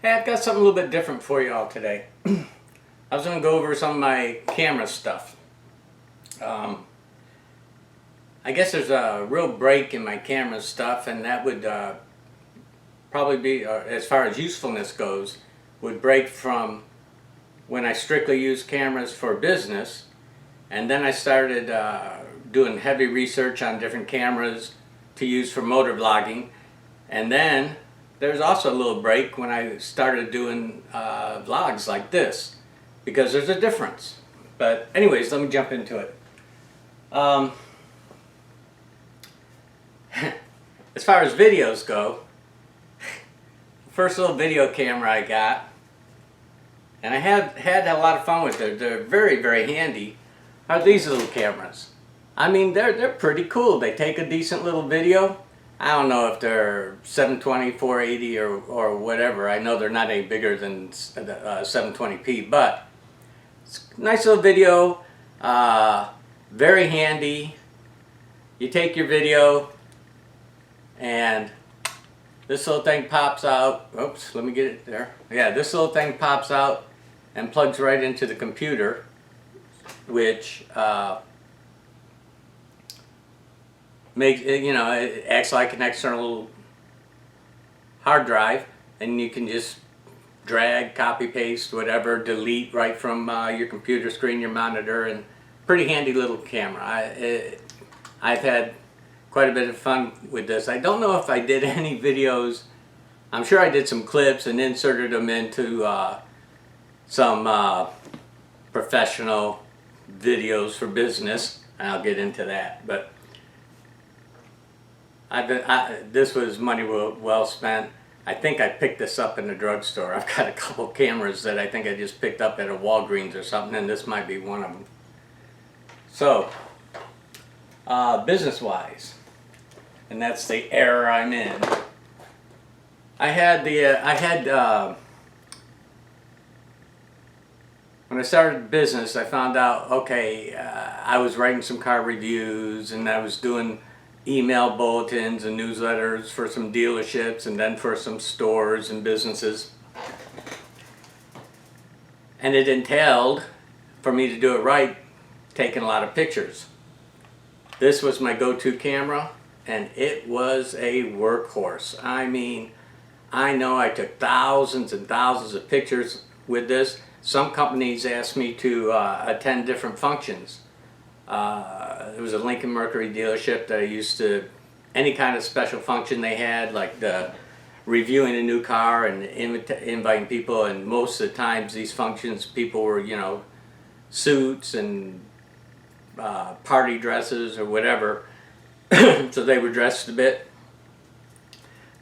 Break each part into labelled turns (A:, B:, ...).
A: Hey, I've got something a little bit different for you all today. I was going to go over some of my camera stuff. I guess there's a real break in my camera stuff, and that would probably be, as far as usefulness goes, would break from when I strictly use cameras for business, and then I started doing heavy research on different cameras to use for motor vlogging, and then there's also a little break when I started doing vlogs like this, because there's a difference. But anyways, let me jump into it. As far as videos go, first little video camera I got, and I had a lot of fun with it. They're very, very handy, are these little cameras. I mean, they're pretty cool. They take a decent little video. I don't know if they're 720, 480 or whatever. I know they're not any bigger than 720p, but it's a nice little video, very handy. You take your video and this little thing pops out. Oops, let me get it there. Yeah, this little thing pops out and plugs right into the computer, which makes it, you know, it acts like an external hard drive, and you can just drag, copy, paste, whatever, delete right from your computer screen, your monitor, and pretty handy little camera. I've had quite a bit of fun with this. I don't know if I did any videos. I'm sure I did some clips and inserted them into some professional videos for business, and I'll get into that. But this was money well spent. I think I picked this up in the drugstore. I've got a couple cameras that I think I just picked up at a Walgreens or something, and this might be one of them. So, business-wise, and that's the era I'm in. When I started business, I found out, okay, I was writing some car reviews, and I was doing email bulletins and newsletters for some dealerships and then for some stores and businesses. And it entailed, for me to do it right, taking a lot of pictures. This was my go-to camera, and it was a workhorse. I mean, I know I took thousands and thousands of pictures with this. Some companies asked me to attend different functions. There was a Lincoln Mercury dealership that I used to, any kind of special function they had, like reviewing a new car and inviting people, and most of the times these functions, people were, you know, suits and party dresses or whatever, so they were dressed a bit.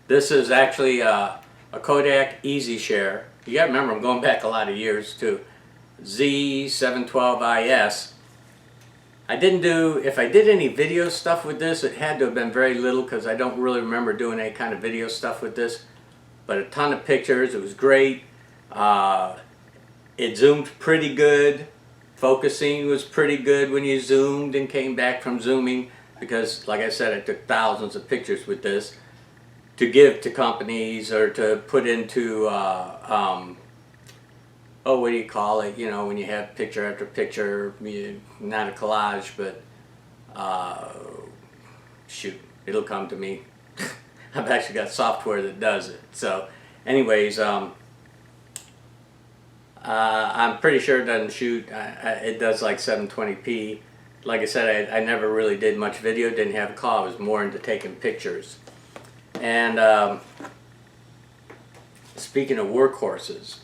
A: This is actually a Kodak EasyShare. You gotta remember, I'm going back a lot of years too. Z712IS. I didn't do, if I did any video stuff with this, it had to have been very little, because I don't really remember doing any kind of video stuff with this. But a ton of pictures. It was great. It zoomed pretty good. Focusing was pretty good when you zoomed and came back from zooming, because, like I said, I took thousands of pictures with this to give to companies or to put into oh, what do you call it? You know, when you have picture after picture, not a collage, but shoot, it'll come to me. I've actually got software that does it. So, anyways, I'm pretty sure it doesn't shoot. It does like 720p. Like I said, I never really did much video. Didn't have a call. I was more into taking pictures. And speaking of workhorses,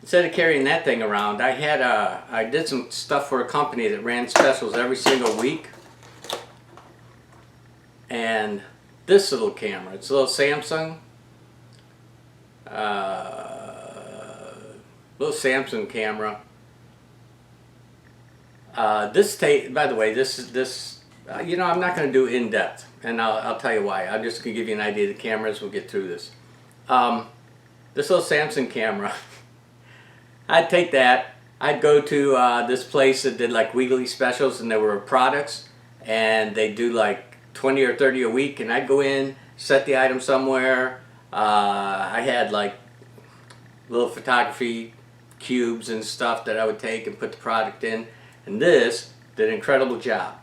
A: instead of carrying that thing around, I did some stuff for a company that ran specials every single week. And this little camera, it's a little Samsung, camera. By the way, you know, I'm not going to do in depth, and I'll tell you why. I'm just going to give you an idea of the cameras. We'll get through this. This little Samsung camera. I'd take that, I'd go to this place that did like weekly specials, and there were products, and they do like 20 or 30 a week, and I'd go in, set the item somewhere, I had like little photography cubes and stuff that I would take and put the product in, and this did an incredible job.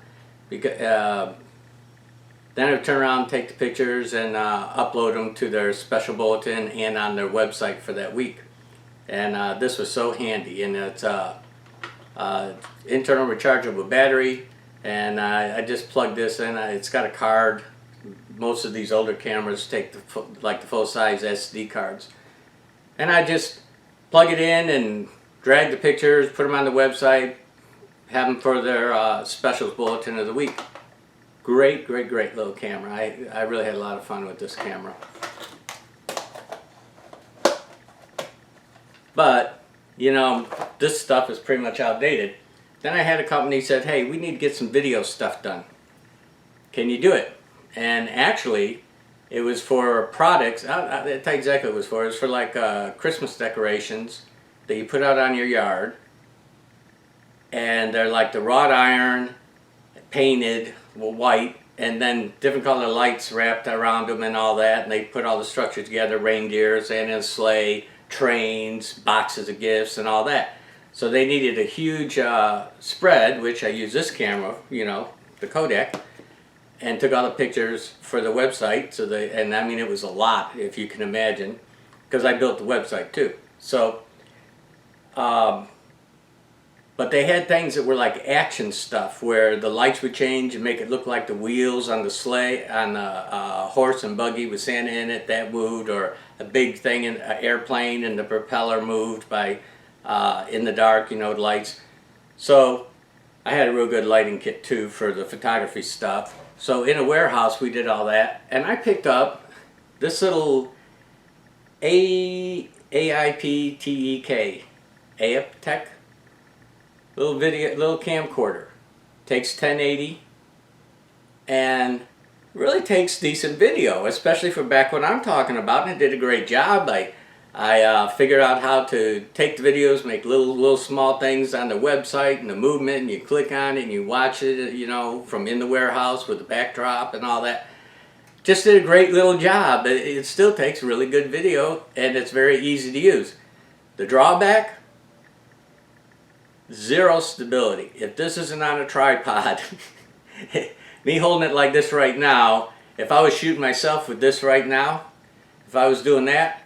A: Because then I would turn around and take the pictures and upload them to their special bulletin and on their website for that week. And this was so handy, and it's internal rechargeable battery, and I just plugged this in. It's got a card. Most of these older cameras take the full-size SD cards, and I just plug it in and drag the pictures, put them on the website, have them for their specials bulletin of the week. Great little camera. I really had a lot of fun with this camera. But, you know, this stuff is pretty much outdated. Then I had a company said, hey, we need to get some video stuff done. Can you do it? And actually, it was for products. I'll tell you exactly what it was for. It was for like Christmas decorations that you put out on your yard. And they're like the wrought iron, painted white, and then different color lights wrapped around them and all that. And they put all the structure together, reindeer, Santa and sleigh, trains, boxes of gifts, and all that. So they needed a huge spread, which I used this camera, you know, the Kodak, and took all the pictures for the website. So and I mean, it was a lot, if you can imagine, because I built the website too. So, but they had things that were like action stuff, where the lights would change and make it look like the wheels on the sleigh, on the horse and buggy with Santa in it, that moved, or a big thing in an airplane and the propeller moved by in the dark, you know, the lights. So I had a real good lighting kit too for the photography stuff. So in a warehouse we did all that, and I picked up this little AIPTEK AIPTEK little camcorder. Takes 1080 and really takes decent video, especially for back when I'm talking about, and it did a great job. I figured out how to take the videos, make little small things on the website and the movement, and you click on it and you watch it, you know, from in the warehouse with the backdrop and all that. Just did a great little job. It still takes really good video, and it's very easy to use. The drawback: zero stability. If this isn't on a tripod, me holding it like this right now, if I was shooting myself with this right now, if I was doing that,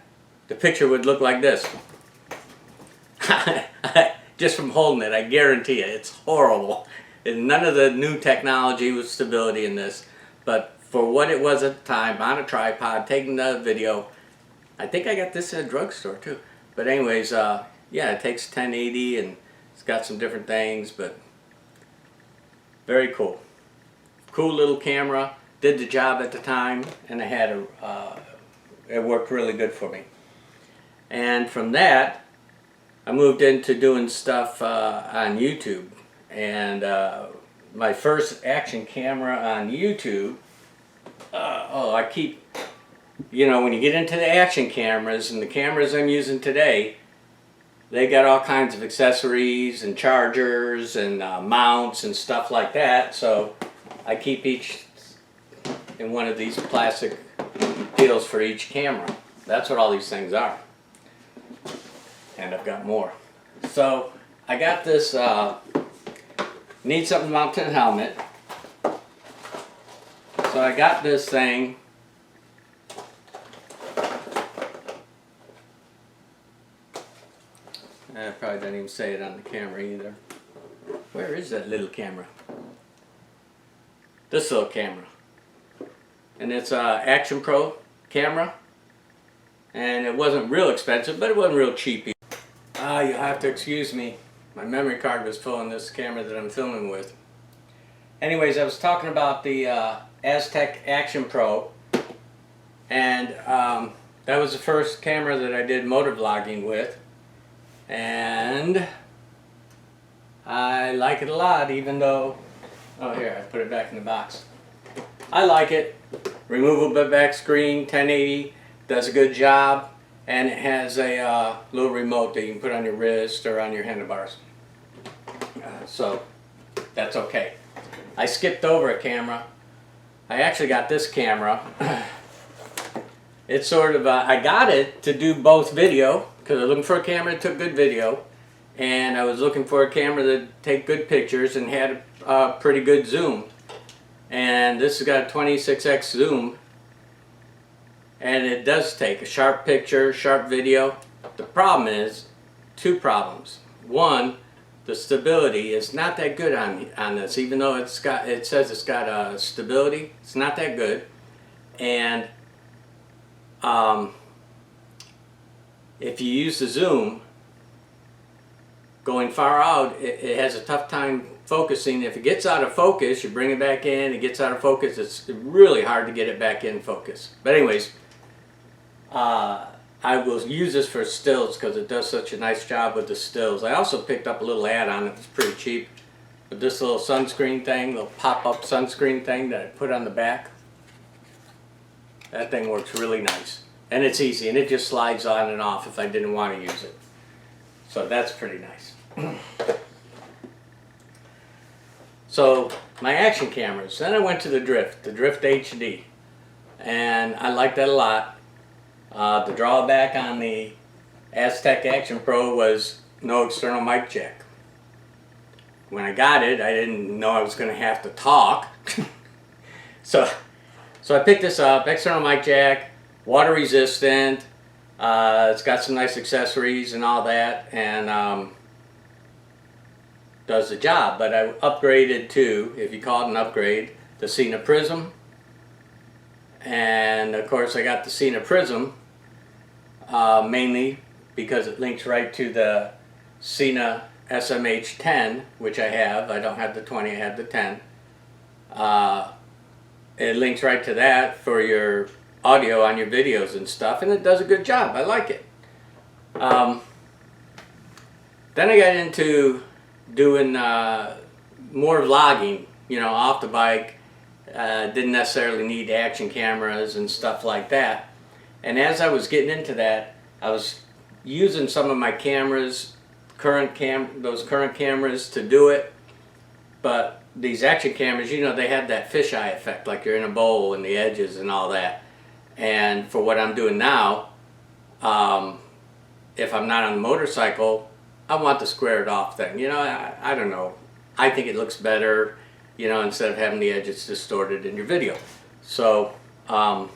A: the picture would look like this. Just from holding it, I guarantee you, it's horrible. And none of the new technology with stability in this, but for what it was at the time, on a tripod, taking the video. I think I got this at a drugstore too. But anyways, yeah, it takes 1080 and it's got some different things, but very cool. Cool little camera. Did the job at the time, and I had it worked really good for me. And from that, I moved into doing stuff on YouTube. And my first action camera on YouTube, I keep, you know, when you get into the action cameras, and the cameras I'm using today, they got all kinds of accessories and chargers and mounts and stuff like that. So I keep each in one of these plastic deals for each camera. That's what all these things are. And I've got more. So I got this, need something to mount to the helmet. So I got this thing. I probably didn't even say it on the camera either. Where is that little camera? This little camera. And it's a Action Pro camera. And it wasn't real expensive, but it wasn't real cheap either. You have to excuse me. My memory card was full in this camera that I'm filming with. Anyways, I was talking about the Aztec Action Pro. And that was the first camera that I did motor vlogging with. And I like it a lot, even though, oh here, I put it back in the box. I like it. Removable back screen, 1080, does a good job, and it has a little remote that you can put on your wrist or on your handlebars. So that's okay. I skipped over a camera. I actually got this camera It's sort of, I got it to do both video, because I was looking for a camera that took good video, and I was looking for a camera that take good pictures and had a pretty good zoom. And this has got a 26x zoom, and it does take a sharp picture, sharp video. The problem is, two problems. One, the stability is not that good on this, even though it says it's got stability. It's not that good, and if you use the zoom going far out, it has a tough time focusing. If it gets out of focus, you bring it back in, it gets out of focus, it's really hard to get it back in focus. But anyways, I will use this for stills because it does such a nice job with the stills. I also picked up a little add-on that was pretty cheap, with this little sunscreen thing, little pop-up sunscreen thing that I put on the back. That thing works really nice, and it's easy, and it just slides on and off if I didn't want to use it. So that's pretty nice. So my action cameras, then I went to the Drift HD, and I like that a lot. The drawback on the Aztec Action Pro was no external mic jack. When I got it, I didn't know I was going to have to talk. So I picked this up, external mic jack, water resistant, it's got some nice accessories and all that, and does the job. But I upgraded to, if you call it an upgrade, the Sena Prism. And of course I got the Sena Prism mainly because it links right to the Sena SMH10, which I have. I don't have the 20, I have the 10. It links right to that for your audio on your videos and stuff, and it does a good job. I like it. Then I got into doing more vlogging, you know, off the bike. Didn't necessarily need action cameras and stuff like that. And as I was getting into that, I was using some of my cameras, those current cameras to do it. But these action cameras, you know, they have that fisheye effect, like you're in a bowl and the edges and all that. And for what I'm doing now, if I'm not on the motorcycle, I want the squared off thing. You know, I don't know. I think it looks better, you know, instead of having the edges distorted in your video. So, my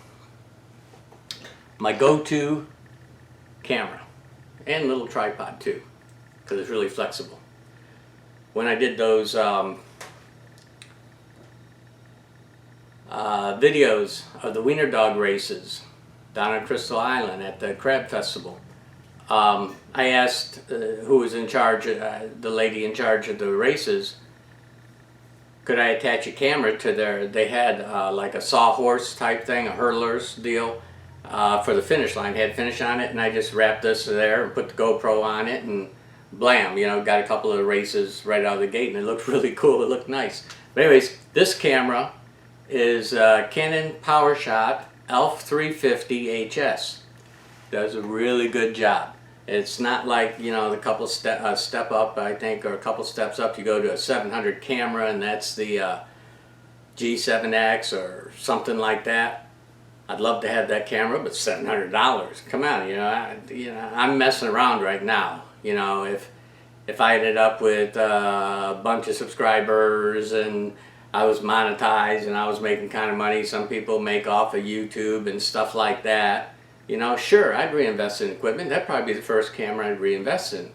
A: go-to camera, and little tripod too, because it's really flexible. When I did those videos of the Wiener Dog races down on Crystal Island at the Crab Festival, I asked who was in charge, the lady in charge of the races, could I attach a camera to they had like a sawhorse type thing, a hurdler's deal, for the finish line. It had finish on it, and I just wrapped this there and put the GoPro on it, and blam, you know, got a couple of races right out of the gate, and it looked really cool. It looked nice. But anyways, this camera is Canon PowerShot ELPH 350 HS. Does a really good job. It's not like, you know, the couple step up, I think, or a couple steps up, you go to a 700 camera, and that's the G7X or something like that. I'd love to have that camera, but $700. Come on, you know, I'm messing around right now. You know, if I ended up with a bunch of subscribers and I was monetized and I was making kind of money some people make off of YouTube and stuff like that, you know, sure, I'd reinvest in equipment. That'd probably be the first camera I'd reinvest in.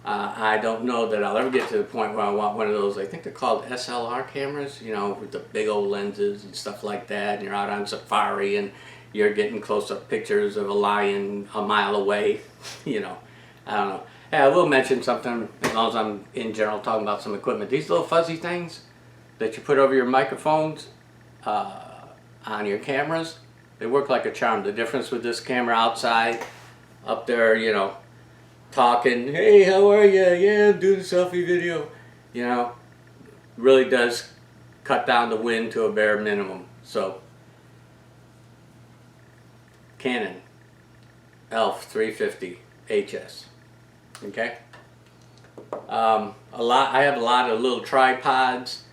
A: I don't know that I'll ever get to the point where I want one of those, I think they're called SLR cameras, you know, with the big old lenses and stuff like that, and you're out on safari and you're getting close-up pictures of a lion a mile away. You know, I don't know. Hey, I will mention something, as long as I'm in general talking about some equipment. These little fuzzy things that you put over your microphones on your cameras, they work like a charm. The difference with this camera outside, up there, you know, talking, hey, how are you? Yeah, I'm doing a selfie video. You know, really does cut down the wind to a bare minimum. So, Canon ELPH 350 HS. Okay. I have a lot of little tripods.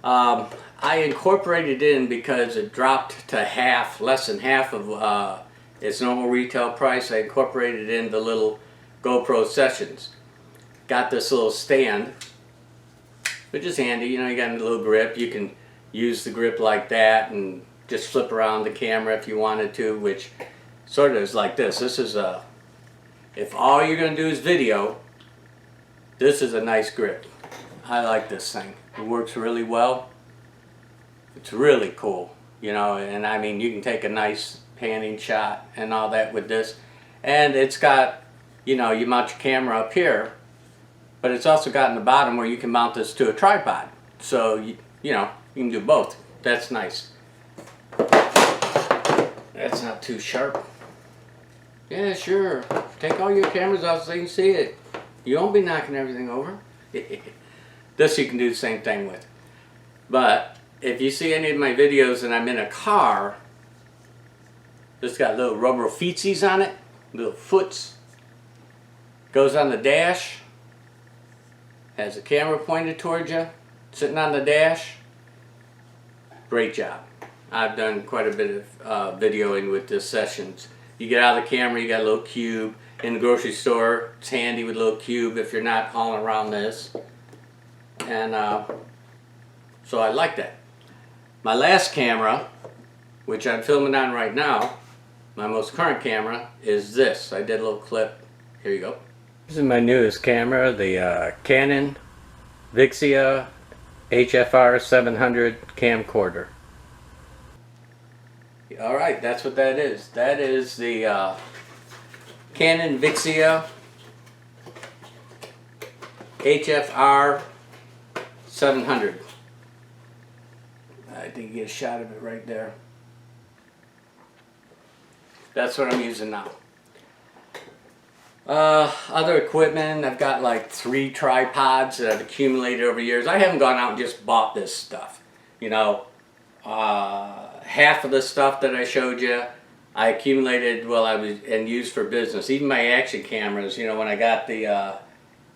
A: I incorporated in because it dropped to half, less than half of its normal retail price. I incorporated it into little GoPro sessions. Got this little stand, which is handy. You know, you got a little grip. You can use the grip like that and just flip around the camera if you wanted to, which sort of is like this. This is a, if all you're going to do is video, this is a nice grip. I like this thing. It works really well. It's really cool, you know, and I mean, you can take a nice panning shot and all that with this. And it's got, you know, you mount your camera up here, but it's also got in the bottom where you can mount this to a tripod. So, you know, you can do both. That's nice. That's not too sharp. Yeah, sure. Take all your cameras off so you can see it. You won't be knocking everything over. This you can do the same thing with. But if you see any of my videos and I'm in a car, this got little rubber feetsies on it, little foots. Goes on the dash. Has the camera pointed towards you, sitting on the dash. Great job. I've done quite a bit of videoing with this sessions. You get out of the camera, you got a little cube. In the grocery store, it's handy with a little cube if you're not hauling around this. And so I like that. My last camera, which I'm filming on right now, my most current camera, is this. I did a little clip. Here you go. This is my newest camera, the Canon Vixia HFR 700 camcorder. Alright, that's what that is. That is the Canon Vixia HFR 700. I think you get a shot of it right there. That's what I'm using now. Other equipment, I've got like 3 tripods that I've accumulated over years. I haven't gone out and just bought this stuff. You know, half of the stuff that I showed you, I accumulated while I was and used for business. Even my action cameras, you know, when I got the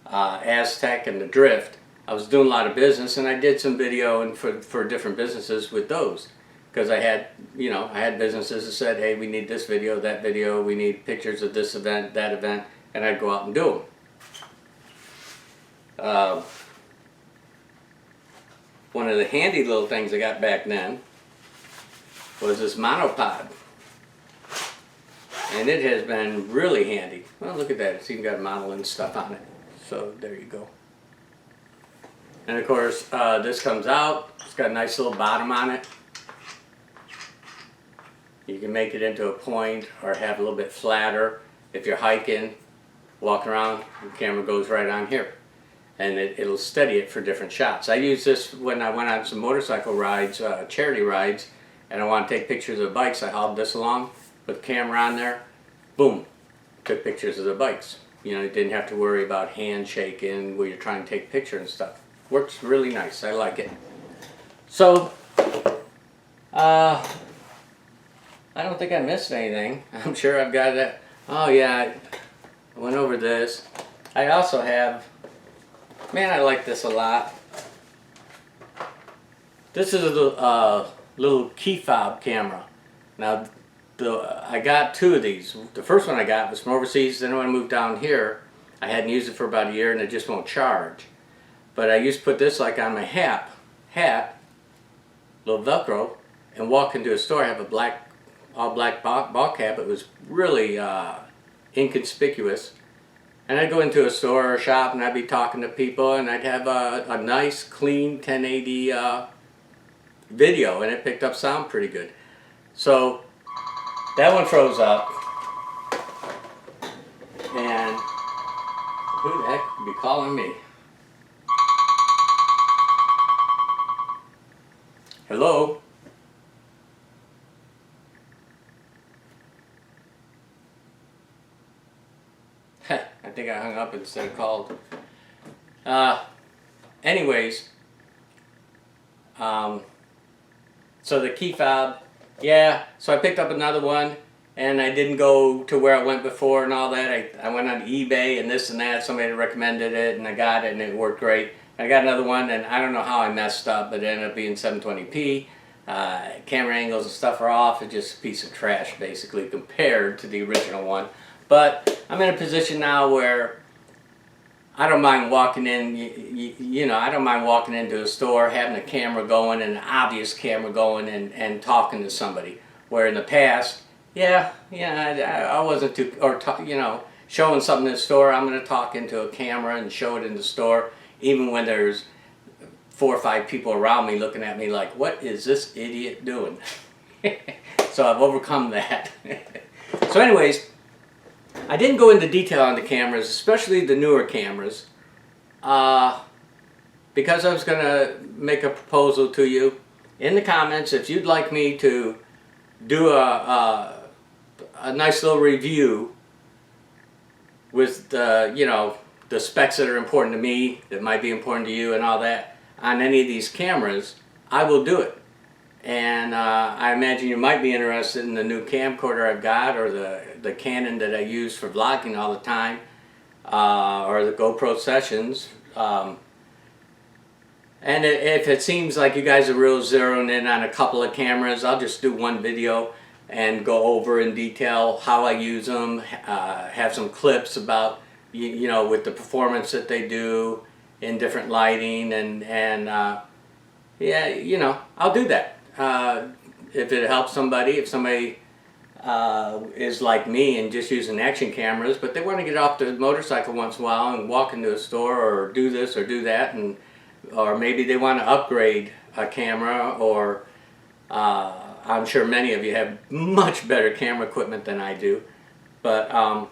A: Aztec and the Drift, I was doing a lot of business, and I did some video and for different businesses with those. Because I had, you know, I had businesses that said, hey, we need this video, that video, we need pictures of this event, that event, and I'd go out and do them. One of the handy little things I got back then was this monopod. And it has been really handy. Well, look at that, it's even got modeling stuff on it. So there you go. And of course, this comes out, it's got a nice little bottom on it. You can make it into a point or have a little bit flatter. If you're hiking, walking around, the camera goes right on here. And it'll steady it for different shots. I used this when I went on some motorcycle rides, charity rides, and I want to take pictures of bikes. I hauled this along with the camera on there. Boom, took pictures of the bikes. You know, you didn't have to worry about handshaking where you're trying to take pictures and stuff. Works really nice, I like it. So, I don't think I missed anything. I'm sure I've got that. Oh yeah, I went over this. I also have, man, I like this a lot. This is a little key fob camera. Now, I got 2 of these. The first one I got was from overseas. Then when I moved down here, I hadn't used it for about a year and it just won't charge. But I used to put this like on my hat, little Velcro, and walk into a store. I have a all black ball cap. It was really inconspicuous. And I'd go into a store or shop and I'd be talking to people and I'd have a nice clean 1080 video, and it picked up sound pretty good. So that one froze up. And who the heck could be calling me? Hello? I think I hung up instead of called. Anyways, so the key fob, yeah, so I picked up another one, and I didn't go to where I went before and all that. I went on eBay and this and that, somebody recommended it, and I got it, and it worked great. I got another one, and I don't know how I messed up, but it ended up being 720p. Camera angles and stuff are off. It's just a piece of trash basically compared to the original one. But I'm in a position now where I don't mind walking in, you know, I don't mind walking into a store, having a camera going, an obvious camera going, and talking to somebody. Where in the past, I wasn't too, you know, showing something in the store, I'm going to talk into a camera and show it in the store, even when there's 4 or 5 people around me looking at me like, what is this idiot doing? So I've overcome that. So anyways, I didn't go into detail on the cameras, especially the newer cameras, because I was going to make a proposal to you in the comments. If you'd like me to do a nice little review with you know, the specs that are important to me, that might be important to you and all that, on any of these cameras, I will do it. And I imagine you might be interested in the new camcorder I've got, or the Canon that I use for vlogging all the time, or the GoPro Sessions. And if it seems like you guys are real zeroing in on a couple of cameras, I'll just do one video and go over in detail how I use them, have some clips about, you know, with the performance that they do in different lighting, and yeah, you know, I'll do that. If it helps somebody, if somebody is like me and just using action cameras, but they want to get off the motorcycle once in a while and walk into a store or do this or do that, and or maybe they want to upgrade a camera, or I'm sure many of you have much better camera equipment than I do. But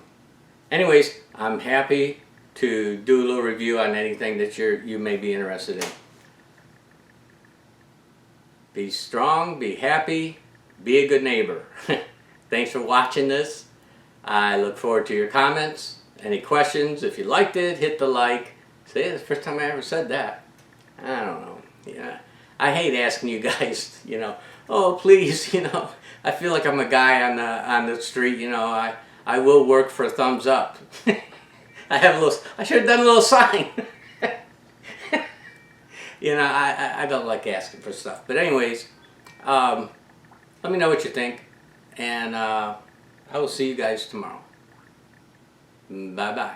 A: anyways, I'm happy to do a little review on anything that you may be interested in. Be strong, be happy, be a good neighbor. Thanks for watching this. I look forward to your comments. Any questions? If you liked it, hit the like. See, it's the first time I ever said that. I don't know. Yeah, I hate asking you guys, you know, oh please, you know, I feel like I'm a guy on the street, you know, I will work for a thumbs up. I should have done a little sign. You know, I don't like asking for stuff. But anyways, let me know what you think, and I will see you guys tomorrow. Bye-bye.